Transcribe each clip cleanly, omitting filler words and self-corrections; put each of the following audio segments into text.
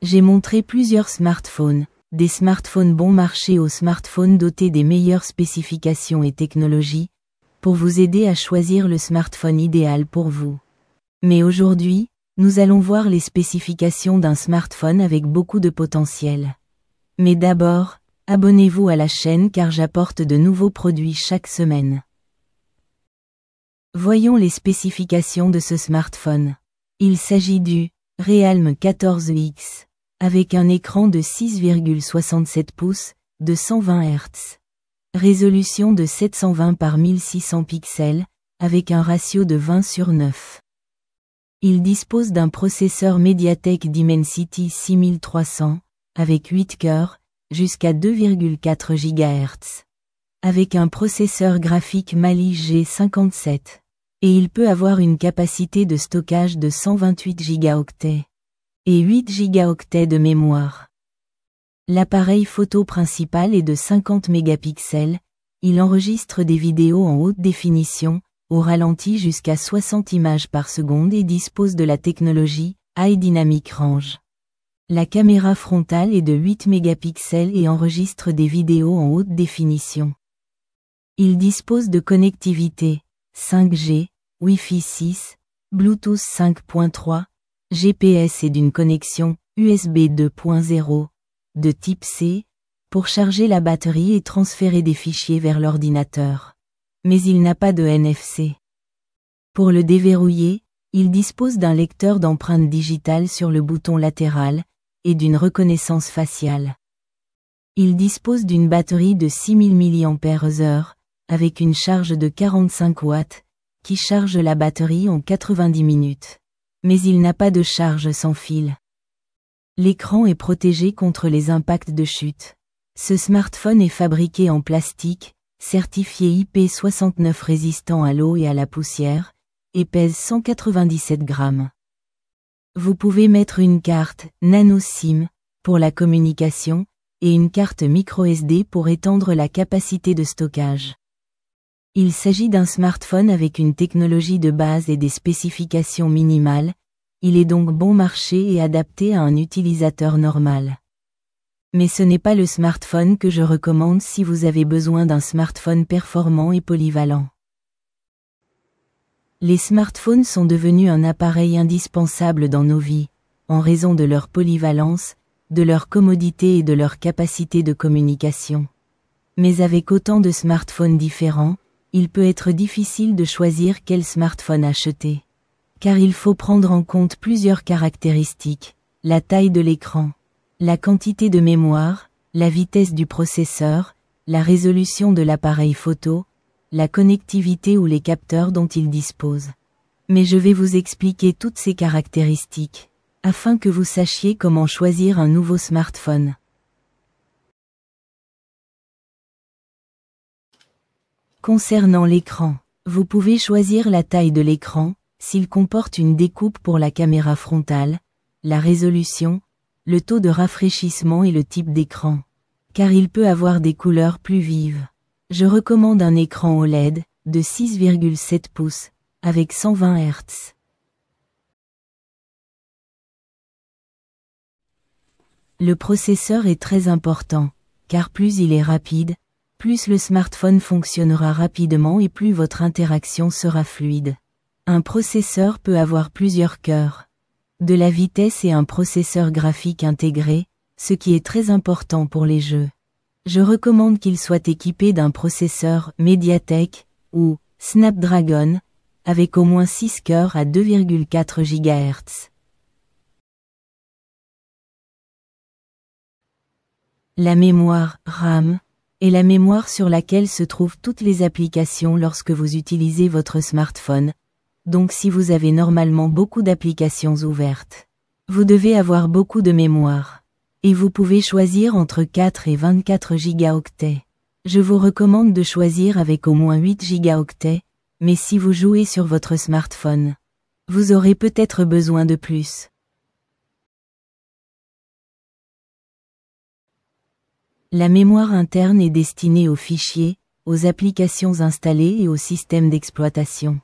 J'ai montré plusieurs smartphones, des smartphones bon marché aux smartphones dotés des meilleures spécifications et technologies, pour vous aider à choisir le smartphone idéal pour vous. Mais aujourd'hui, nous allons voir les spécifications d'un smartphone avec beaucoup de potentiel. Mais d'abord, abonnez-vous à la chaîne car j'apporte de nouveaux produits chaque semaine. Voyons les spécifications de ce smartphone. Il s'agit du Realme 14X, avec un écran de 6,67 pouces, de 120 Hz. Résolution de 720 par 1600 pixels, avec un ratio de 20/9. Il dispose d'un processeur MediaTek Dimensity 6300, avec 8 cœurs, jusqu'à 2,4 GHz. Avec un processeur graphique Mali G57. Et il peut avoir une capacité de stockage de 128 Go et 8 Go de mémoire. L'appareil photo principal est de 50 mégapixels, il enregistre des vidéos en haute définition, au ralenti jusqu'à 60 images par seconde et dispose de la technologie High Dynamic Range. La caméra frontale est de 8 mégapixels et enregistre des vidéos en haute définition. Il dispose de connectivité 5G, Wi-Fi 6, Bluetooth 5.3, GPS et d'une connexion USB 2.0, de type C, pour charger la batterie et transférer des fichiers vers l'ordinateur. Mais il n'a pas de NFC. Pour le déverrouiller, il dispose d'un lecteur d'empreintes digitales sur le bouton latéral, et d'une reconnaissance faciale. Il dispose d'une batterie de 6000 mAh, avec une charge de 45 watts, qui charge la batterie en 90 minutes. Mais il n'a pas de charge sans fil. L'écran est protégé contre les impacts de chute. Ce smartphone est fabriqué en plastique, certifié IP69 résistant à l'eau et à la poussière, et pèse 197 grammes. Vous pouvez mettre une carte nano SIM pour la communication et une carte microSD pour étendre la capacité de stockage. Il s'agit d'un smartphone avec une technologie de base et des spécifications minimales, il est donc bon marché et adapté à un utilisateur normal. Mais ce n'est pas le smartphone que je recommande si vous avez besoin d'un smartphone performant et polyvalent. Les smartphones sont devenus un appareil indispensable dans nos vies, en raison de leur polyvalence, de leur commodité et de leur capacité de communication. Mais avec autant de smartphones différents, il peut être difficile de choisir quel smartphone acheter. Car il faut prendre en compte plusieurs caractéristiques, la taille de l'écran, la quantité de mémoire, la vitesse du processeur, la résolution de l'appareil photo, la connectivité ou les capteurs dont il dispose. Mais je vais vous expliquer toutes ces caractéristiques, afin que vous sachiez comment choisir un nouveau smartphone. Concernant l'écran, vous pouvez choisir la taille de l'écran, s'il comporte une découpe pour la caméra frontale, la résolution, le taux de rafraîchissement et le type d'écran. Car il peut avoir des couleurs plus vives. Je recommande un écran OLED, de 6,7 pouces, avec 120 Hz. Le processeur est très important, car plus il est rapide, plus le smartphone fonctionnera rapidement et plus votre interaction sera fluide. Un processeur peut avoir plusieurs cœurs, de la vitesse et un processeur graphique intégré, ce qui est très important pour les jeux. Je recommande qu'il soit équipé d'un processeur MediaTek ou Snapdragon, avec au moins 6 cœurs à 2,4 GHz. La mémoire RAM est la mémoire sur laquelle se trouvent toutes les applications lorsque vous utilisez votre smartphone, donc si vous avez normalement beaucoup d'applications ouvertes. Vous devez avoir beaucoup de mémoire. Et vous pouvez choisir entre 4 et 24 Go. Je vous recommande de choisir avec au moins 8 Go, mais si vous jouez sur votre smartphone, vous aurez peut-être besoin de plus. La mémoire interne est destinée aux fichiers, aux applications installées et au système d'exploitation.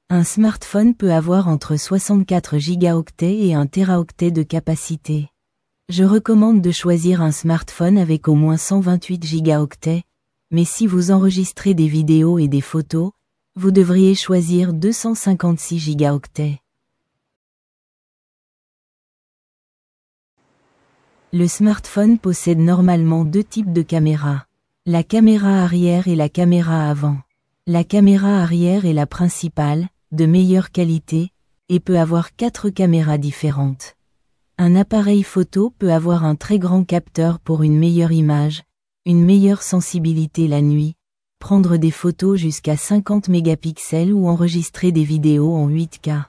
Un smartphone peut avoir entre 64 Go et 1 Teraoctet de capacité. Je recommande de choisir un smartphone avec au moins 128 Go, mais si vous enregistrez des vidéos et des photos, vous devriez choisir 256 Go. Le smartphone possède normalement deux types de caméras. La caméra arrière et la caméra avant. La caméra arrière est la principale, de meilleure qualité, et peut avoir 4 caméras différentes. Un appareil photo peut avoir un très grand capteur pour une meilleure image, une meilleure sensibilité la nuit, prendre des photos jusqu'à 50 mégapixels ou enregistrer des vidéos en 8K.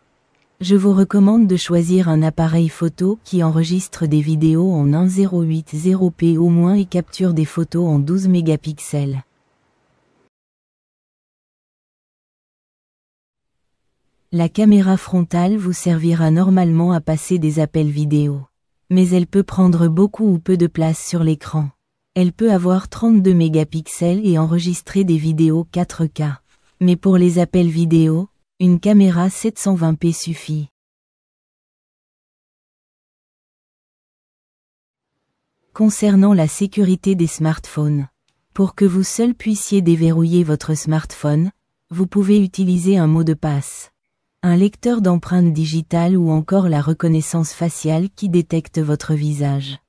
Je vous recommande de choisir un appareil photo qui enregistre des vidéos en 1080p au moins et capture des photos en 12 mégapixels. La caméra frontale vous servira normalement à passer des appels vidéo. Mais elle peut prendre beaucoup ou peu de place sur l'écran. Elle peut avoir 32 mégapixels et enregistrer des vidéos 4K. Mais pour les appels vidéo, une caméra 720p suffit. Concernant la sécurité des smartphones. Pour que vous seul puissiez déverrouiller votre smartphone, vous pouvez utiliser un mot de passe. Un lecteur d'empreintes digitales ou encore la reconnaissance faciale qui détecte votre visage.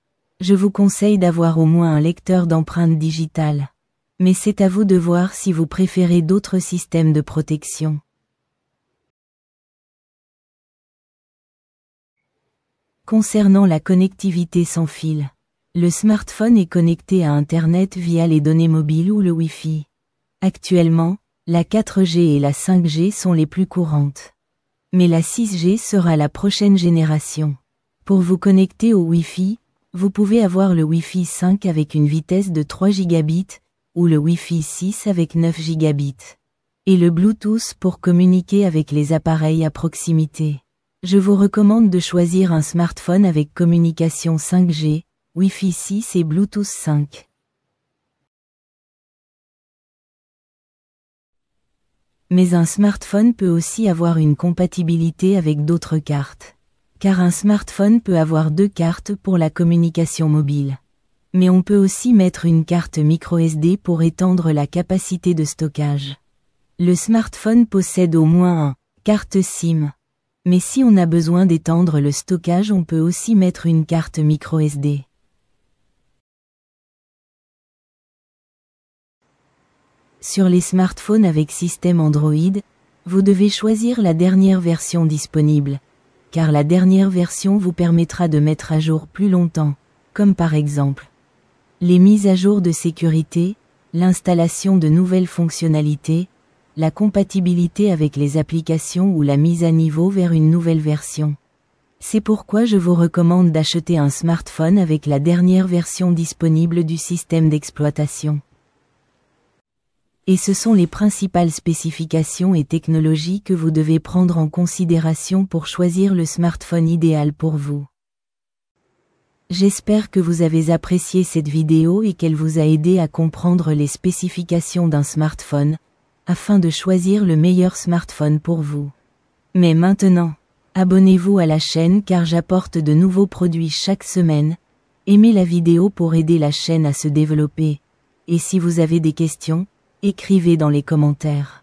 Je vous conseille d'avoir au moins un lecteur d'empreintes digitales. Mais c'est à vous de voir si vous préférez d'autres systèmes de protection. Concernant la connectivité sans fil. Le smartphone est connecté à Internet via les données mobiles ou le Wi-Fi. Actuellement, la 4G et la 5G sont les plus courantes. Mais la 6G sera la prochaine génération. Pour vous connecter au Wi-Fi, vous pouvez avoir le Wi-Fi 5 avec une vitesse de 3 gigabits, ou le Wi-Fi 6 avec 9 gigabits. Et le Bluetooth pour communiquer avec les appareils à proximité. Je vous recommande de choisir un smartphone avec communication 5G, Wi-Fi 6 et Bluetooth 5. Mais un smartphone peut aussi avoir une compatibilité avec d'autres cartes. Car un smartphone peut avoir 2 cartes pour la communication mobile. Mais on peut aussi mettre une carte microSD pour étendre la capacité de stockage. Le smartphone possède au moins une carte SIM. Mais si on a besoin d'étendre le stockage, on peut aussi mettre une carte microSD. Sur les smartphones avec système Android, vous devez choisir la dernière version disponible, car la dernière version vous permettra de mettre à jour plus longtemps, comme par exemple les mises à jour de sécurité, l'installation de nouvelles fonctionnalités, la compatibilité avec les applications ou la mise à niveau vers une nouvelle version. C'est pourquoi je vous recommande d'acheter un smartphone avec la dernière version disponible du système d'exploitation. Et ce sont les principales spécifications et technologies que vous devez prendre en considération pour choisir le smartphone idéal pour vous. J'espère que vous avez apprécié cette vidéo et qu'elle vous a aidé à comprendre les spécifications d'un smartphone, afin de choisir le meilleur smartphone pour vous. Mais maintenant, abonnez-vous à la chaîne car j'apporte de nouveaux produits chaque semaine. Aimez la vidéo pour aider la chaîne à se développer. Et si vous avez des questions, écrivez dans les commentaires.